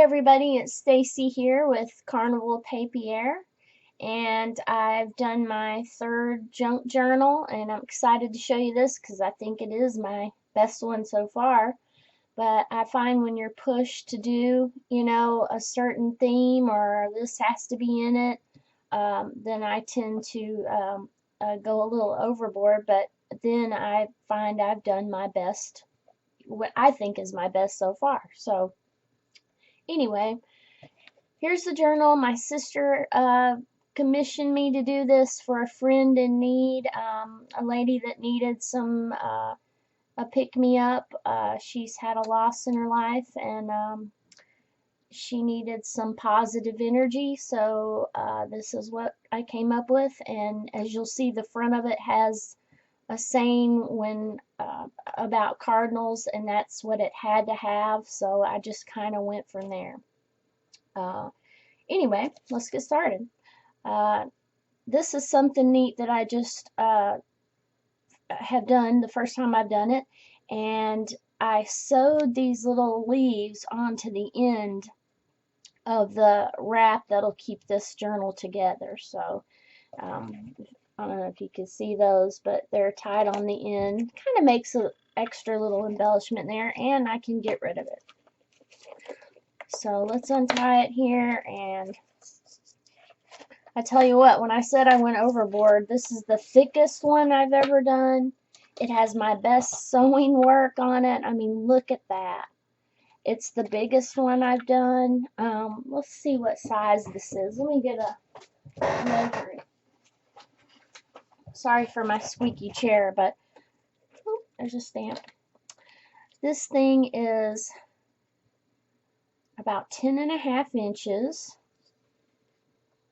everybody, it's Stacy here with Carnival Papier, and I've done my third junk journal, and I'm excited to show you this because I think it is my best one so far. But I find when you're pushed to do, a certain theme or this has to be in it, then I tend to go a little overboard, but then I find I've done my best, what I think is my best so far. So anyway, here's the journal. My sister commissioned me to do this for a friend in need, a lady that needed some a pick-me-up. She's had a loss in her life, and she needed some positive energy, so this is what I came up with. And as you'll see, the front of it has a saying about cardinals, and that's what it had to have, so I just kind of went from there. Anyway, let's get started. This is something neat that I just have done the first time I've done it, and I sewed these little leaves onto the end of the wrap that'll keep this journal together. So I don't know if you can see those, but they're tied on the end. Kind of makes an extra little embellishment there, and I can get rid of it. So let's untie it here, and I tell you what, when I said I went overboard, this is the thickest one I've ever done. It has my best sewing work on it. I mean, look at that. It's the biggest one I've done. Let's see what size this is. Let me get a measuring. Sorry for my squeaky chair, but oh, there's a stamp. This thing is about 10.5 inches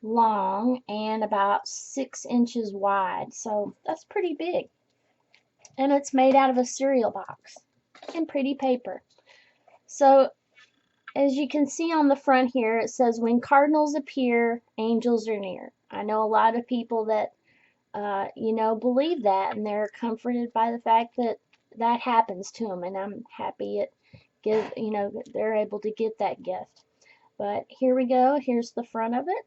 long and about 6 inches wide, so that's pretty big. And it's made out of a cereal box and pretty paper. So as you can see on the front here, it says, "When cardinals appear, angels are near." I know a lot of people that believe that, and they're comforted by the fact that that happens to them, and I'm happy they're able to get that gift. But here we go. Here's the front of it.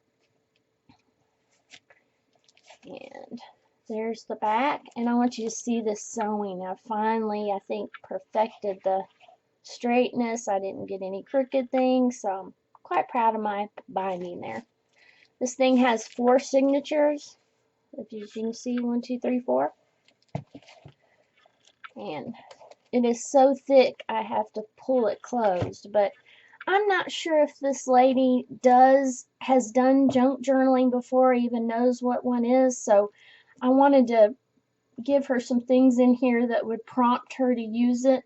And there's the back, and I want you to see this sewing. I finally, I think, perfected the straightness. I didn't get any crooked things, so I'm quite proud of my binding there. This thing has 4 signatures. If you can see, 1, 2, 3, 4. And it is so thick I have to pull it closed, but I'm not sure if this lady has done junk journaling before, or even knows what one is, so I wanted to give her some things in here that would prompt her to use it.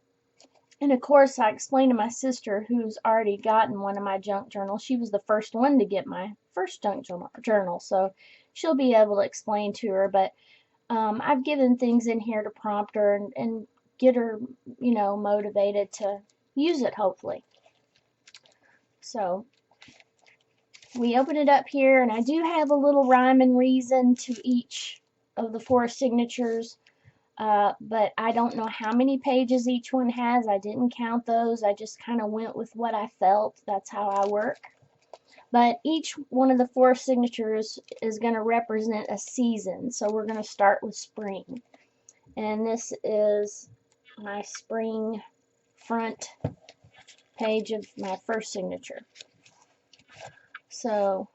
And of course, I explained to my sister, who's already gotten one of my junk journals. She was the first one to get my first junk journal, so she'll be able to explain to her. But I've given things in here to prompt her and get her, motivated to use it, hopefully. So we open it up here, and I do have a little rhyme and reason to each of the 4 signatures, but I don't know how many pages each one has. I didn't count those. I just kind of went with what I felt. That's how I work. But each one of the 4 signatures is going to represent a season. So we're going to start with spring. And this is my spring front page of my first signature. So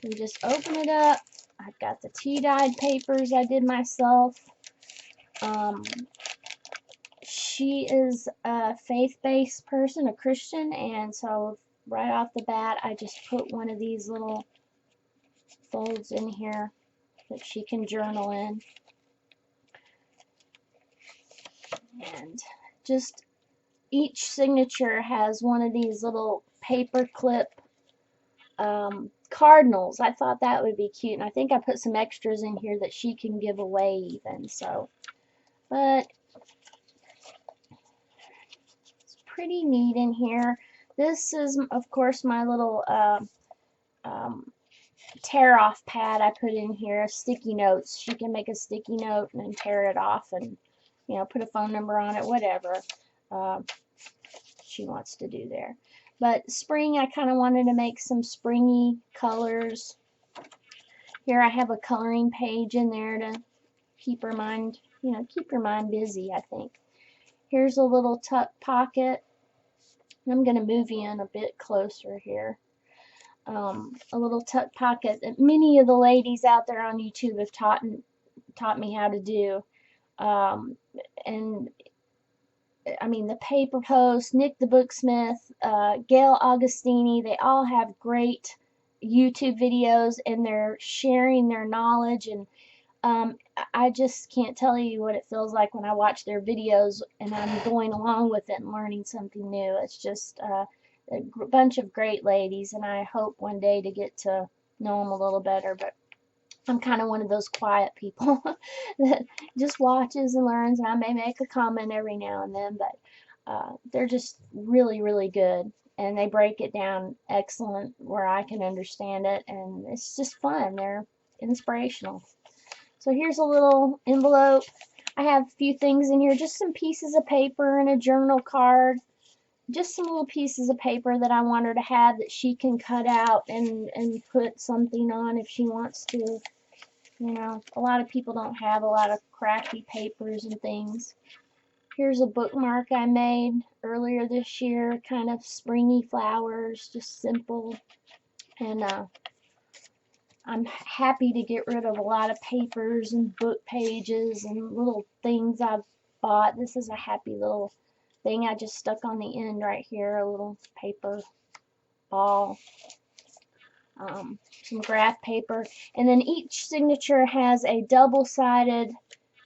we just open it up. I've got the tea-dyed papers I did myself. She is a faith-based person, a Christian, and so right off the bat I just put one of these little folds in here that she can journal in. And just each signature has one of these little paper clip cardinals. I thought that would be cute, and I think I put some extras in here that she can give away even. So, but it's pretty neat in here. This is, of course, my little tear-off pad I put in here. Sticky notes. She can make a sticky note and then tear it off and, put a phone number on it, whatever. she wants to do there. But spring, I kind of wanted to make some springy colors. Here I have a coloring page in there to keep her mind, you know, keep your mind busy, I think. Here's a little tuck pocket. I'm going to move you in a bit closer here. A little tuck pocket that many of the ladies out there on YouTube have taught me how to do. And I mean, the Paper Post, Nick the Booksmith, Gail Augustini, they all have great YouTube videos, and they're sharing their knowledge. And I just can't tell you what it feels like when I watch their videos and I'm going along with it and learning something new. It's just a bunch of great ladies, and I hope one day to get to know them a little better. But I'm kind of one of those quiet people that just watches and learns, and I may make a comment every now and then, but they're just really, really good, and they break it down excellent where I can understand it, and it's just fun. They're inspirational. So here's a little envelope. I have a few things in here, just some pieces of paper and a journal card. Just some little pieces of paper that I want her to have that she can cut out and put something on if she wants to. You know, a lot of people don't have a lot of crafty papers and things. Here's a bookmark I made earlier this year, kind of springy flowers, just simple. And I'm happy to get rid of a lot of papers and book pages and little things I've bought. This is a happy little thing I just stuck on the end right here, a little paper ball, some graph paper, and then each signature has a double-sided,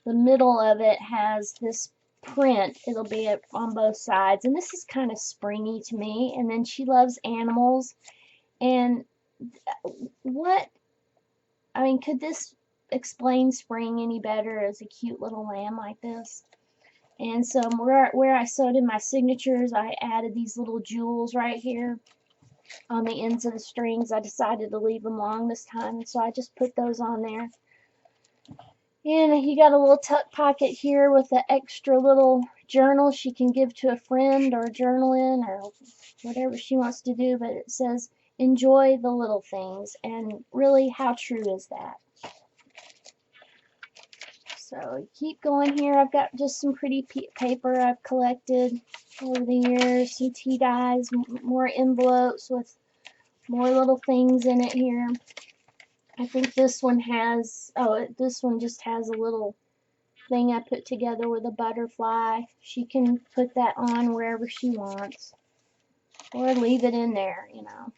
the middle of it has this print. It'll be on both sides, and this is kind of springy to me. And then she loves animals, and I mean, could this explain spring any better as a cute little lamb like this? And so where I sewed in my signatures, I added these little jewels right here on the ends of the strings. I decided to leave them long this time, so I just put those on there. And you got a little tuck pocket here with an extra little journal she can give to a friend or journal in or whatever she wants to do, but it says, enjoy the little things. And really, how true is that? So keep going here. I've got just some pretty paper I've collected over the years, some tea dyes, more envelopes with more little things in it here. I think this one has, this one just has a little thing I put together with a butterfly. She can put that on wherever she wants, or leave it in there, you know.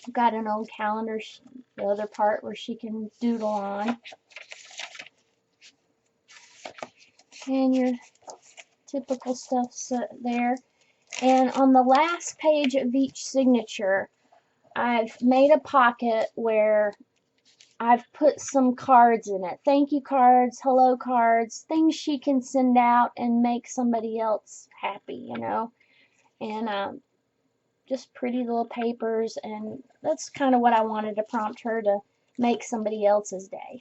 I've got an old calendar, the other part where she can doodle on. And your typical stuff there. And on the last page of each signature, I've made a pocket where I've put some cards in it. Thank you cards, hello cards, things she can send out and make somebody else happy, you know. And just pretty little papers, and that's kind of what I wanted to prompt her to make somebody else's day.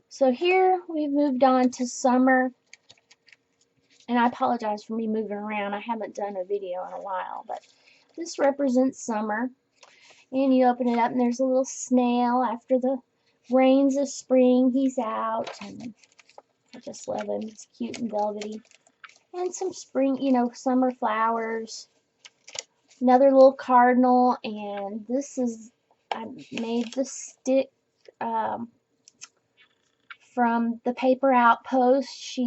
So here we've moved on to summer. And I apologize for me moving around. I haven't done a video in a while, but this represents summer. And you open it up, and there's a little snail. After the rains of spring, he's out, and I just love him. He's cute and velvety. And some spring, you know, summer flowers. Another little cardinal, and this is, I made the stick from the Paper Outpost.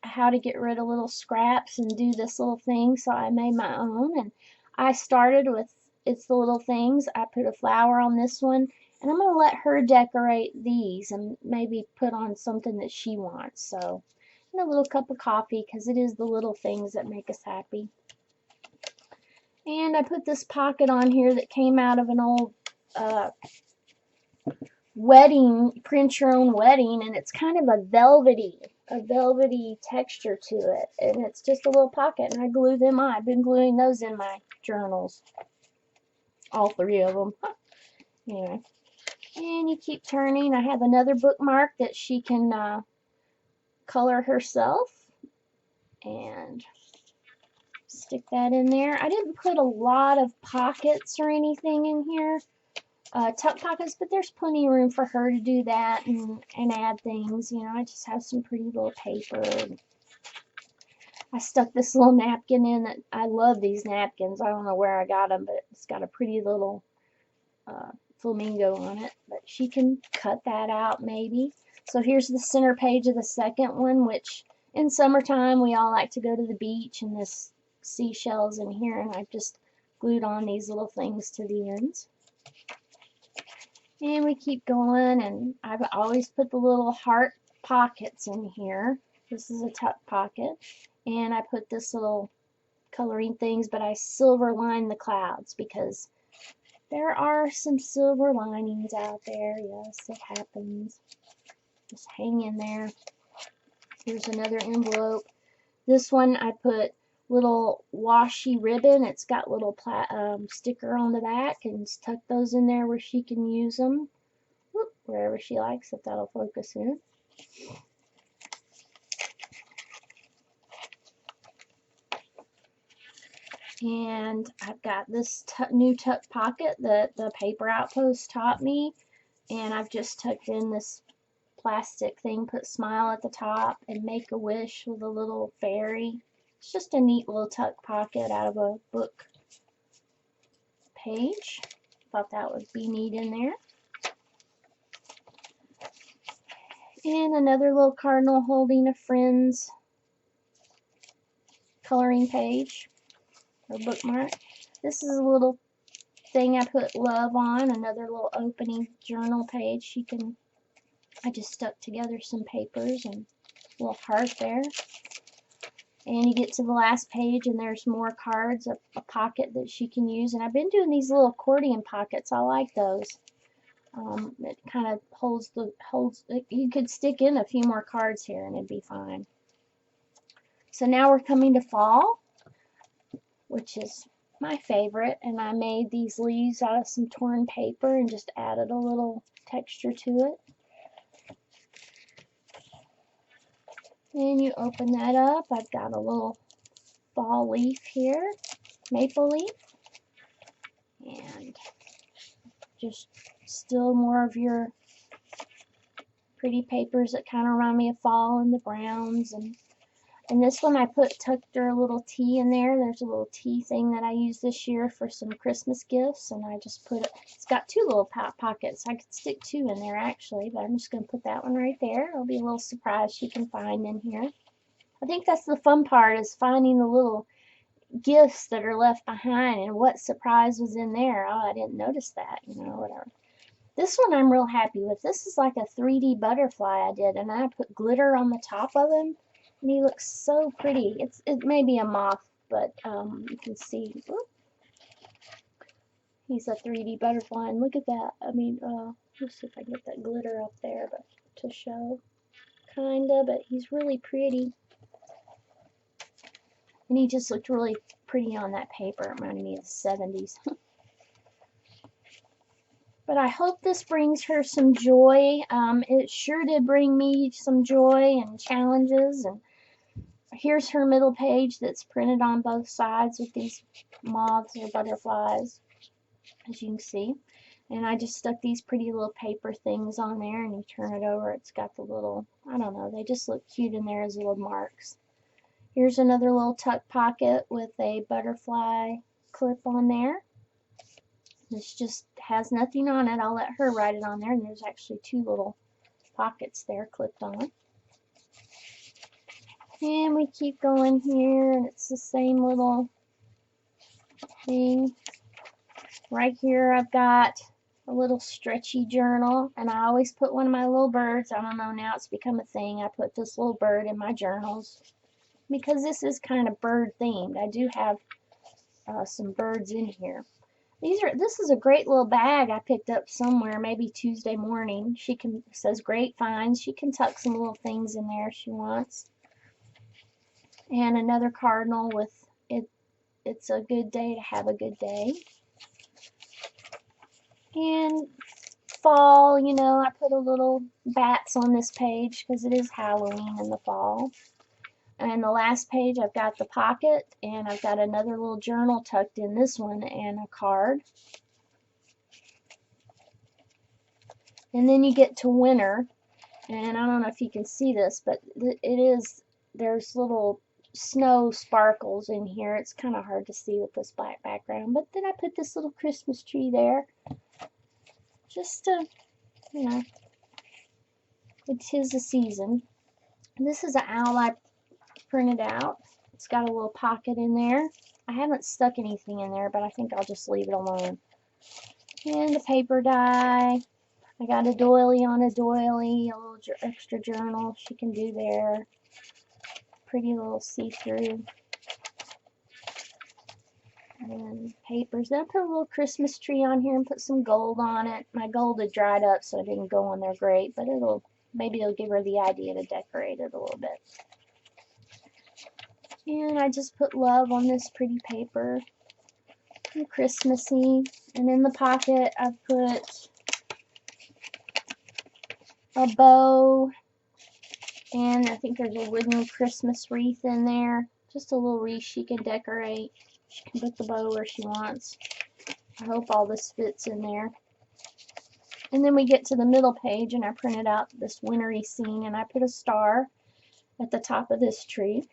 How to get rid of little scraps and do this little thing, so I made my own. And I started with It's the Little Things. I put a flower on this one, and I'm going to let her decorate these and maybe put on something that she wants. So, and a little cup of coffee, because it is the little things that make us happy. And I put this pocket on here that came out of an old wedding, print your own wedding, and it's kind of a velvety texture to it, and it's just a little pocket, and I glue them on. I've been gluing those in my journals, all 3 of them. Anyway, and you keep turning. I have another bookmark that she can color herself, and stick that in there. I didn't put a lot of pockets or anything in here, tuck pockets, but there's plenty of room for her to do that and add things. You know, I just have some pretty little paper. I stuck this little napkin in. That I love these napkins. I don't know where I got them, but it's got a pretty little flamingo on it. But she can cut that out maybe. So here's the center page of the second one, which in summertime we all like to go to the beach, and this seashells in here, and I've just glued on these little things to the ends. And we keep going, and I've always put the little heart pockets in here. This is a tuck pocket, and I put this little coloring things, but I silver line the clouds because there are some silver linings out there. Yes, it happens. Just hang in there. Here's another envelope. This one I put little washi ribbon. It's got little sticker on the back, and tuck those in there where she can use them wherever she likes, if that'll focus in. And I've got this new tuck pocket that the Paper Outpost taught me, and I've just tucked in this plastic thing, put smile at the top and make a wish with a little fairy. It's just a neat little tuck pocket out of a book page. Thought that would be neat in there. And another little cardinal holding a friend's coloring page or bookmark. This is a little thing I put love on, another little opening journal page. I just stuck together some papers and a little heart there. And you get to the last page, and there's more cards, a pocket that she can use. And I've been doing these little accordion pockets. I like those. It kind of holds. You could stick in a few more cards here, and it'd be fine. So now we're coming to fall, which is my favorite. And I made these leaves out of some torn paper and just added a little texture to it. And you open that up. I've got a little fall leaf here, maple leaf, and just still more of your pretty papers that kind of remind me of fall, and the browns. And this one I tucked her a little tea in there. There's a little tea thing that I used this year for some Christmas gifts, and I just put it. It's got two little pockets. I could stick two in there actually, but I'm just going to put that one right there. It'll be a little surprise she can find in here. I think that's the fun part, is finding the little gifts that are left behind and what surprise was in there. Oh, I didn't notice that, you know, whatever. This one I'm real happy with. This is like a 3D butterfly I did, and I put glitter on the top of him. And he looks so pretty. It may be a moth, but you can see. Whoop, he's a 3D butterfly, and look at that. I mean, let's see if I can get that glitter up there, but to show, kinda. But he's really pretty, and he just looked really pretty on that paper. It reminded me of the 70s. But I hope this brings her some joy. It sure did bring me some joy and challenges. And here's her middle page that's printed on both sides with these moths or butterflies, as you can see. And I just stuck these pretty little paper things on there, and you turn it over. It's got the little, I don't know, they just look cute in there as little marks. Here's another little tuck pocket with a butterfly clip on there. This just has nothing on it. I'll let her write it on there, and there's actually two little pockets there clipped on. And we keep going here, and it's the same little thing. Right here I've got a little stretchy journal, and I always put one of my little birds. I don't know, now it's become a thing. I put this little bird in my journals because this is kind of bird themed. I do have some birds in here. This is a great little bag I picked up somewhere, maybe Tuesday morning. Says great finds. She can tuck some little things in there if she wants. And another cardinal with it. It's a good day to have a good day. And fall, you know, I put a little bats on this page because it is Halloween in the fall. And the last page, I've got the pocket, and I've got another little journal tucked in this one, and a card. And then you get to winter, and I don't know if you can see this, but there's little snow sparkles in here. It's kind of hard to see with this black background, but then I put this little Christmas tree there, just to, you know, it is the season. This is an owl I printed out. It's got a little pocket in there. I haven't stuck anything in there, but I think I'll just leave it alone. And the paper die. I got a doily on a doily, a little extra journal she can do there. Pretty little see-through. And papers. Then I put a little Christmas tree on here and put some gold on it. My gold had dried up, so it didn't go on there great, but maybe it'll give her the idea to decorate it a little bit. And I just put love on this pretty paper. And Christmassy. And in the pocket, I put a bow. And I think there's a wooden Christmas wreath in there. Just a little wreath she can decorate. She can put the bow where she wants. I hope all this fits in there. And then we get to the middle page, and I printed out this wintry scene, and I put a star at the top of this tree.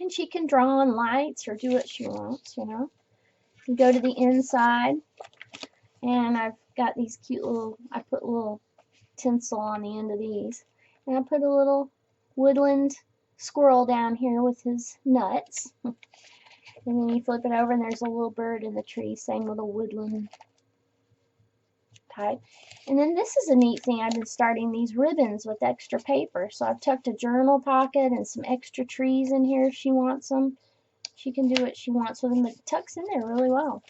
And she can draw on lights or do what she wants, you know. You go to the inside, and I've got these cute I put little tinsel on the end of these. And I put a little woodland squirrel down here with his nuts. And then you flip it over, and there's a little bird in the tree, same little woodland type. And then this is a neat thing. I've been starting these ribbons with extra paper. So I've tucked a journal pocket and some extra trees in here if she wants them. She can do what she wants with them, but it tucks in there really well.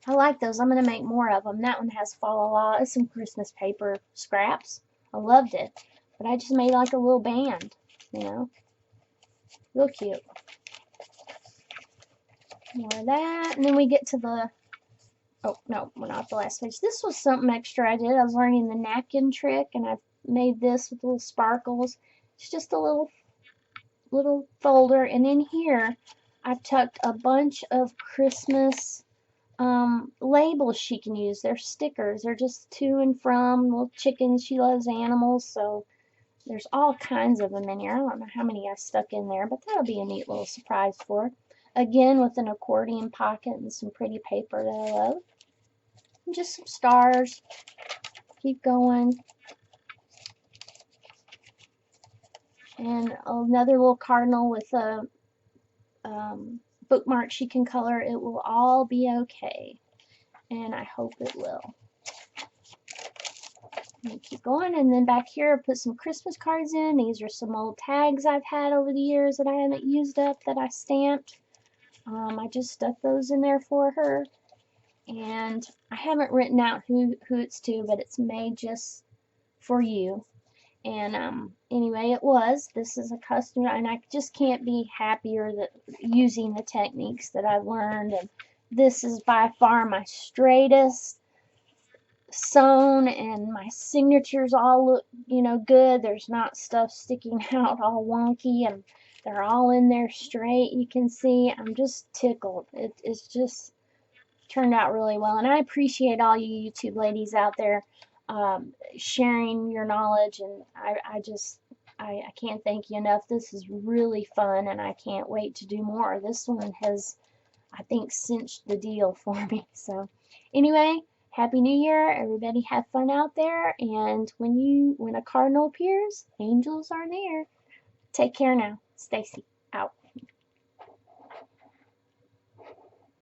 I like those. I'm going to make more of them. That one has fa la la. It's some Christmas paper scraps. I loved it. But I just made like a little band, you know. Real cute. More of that. And then we get to the, oh, no, we're not the last page. This was something extra I did. I was learning the napkin trick, and I made this with little sparkles. It's just a little folder. And in here, I've tucked a bunch of Christmas labels she can use. They're stickers. They're just to and from, little chickens. She loves animals, so there's all kinds of them in here. I don't know how many I stuck in there, but that'll be a neat little surprise for her. Again, with an accordion pocket and some pretty paper that I love. And just some stars. Keep going. And another little cardinal with a bookmark she can color. It will all be okay. And I hope it will. And keep going. And then back here I put some Christmas cards in. These are some old tags I've had over the years that I haven't used up that I stamped. I just stuck those in there for her. And I haven't written out who it's to, but it's made just for you. And anyway, this is a custom, and I just can't be happier that using the techniques that I've learned. And this is by far my straightest sewn, and my signatures all look, you know, good. There's not stuff sticking out all wonky, and they're all in there straight. You can see I'm just tickled. It's just turned out really well, and I appreciate all you YouTube ladies out there sharing your knowledge, and I can't thank you enough. This is really fun, and I can't wait to do more. This one has, I think, cinched the deal for me. So anyway, Happy New Year. Everybody have fun out there, and when a cardinal appears, angels are there. Take care now. Stacy, out.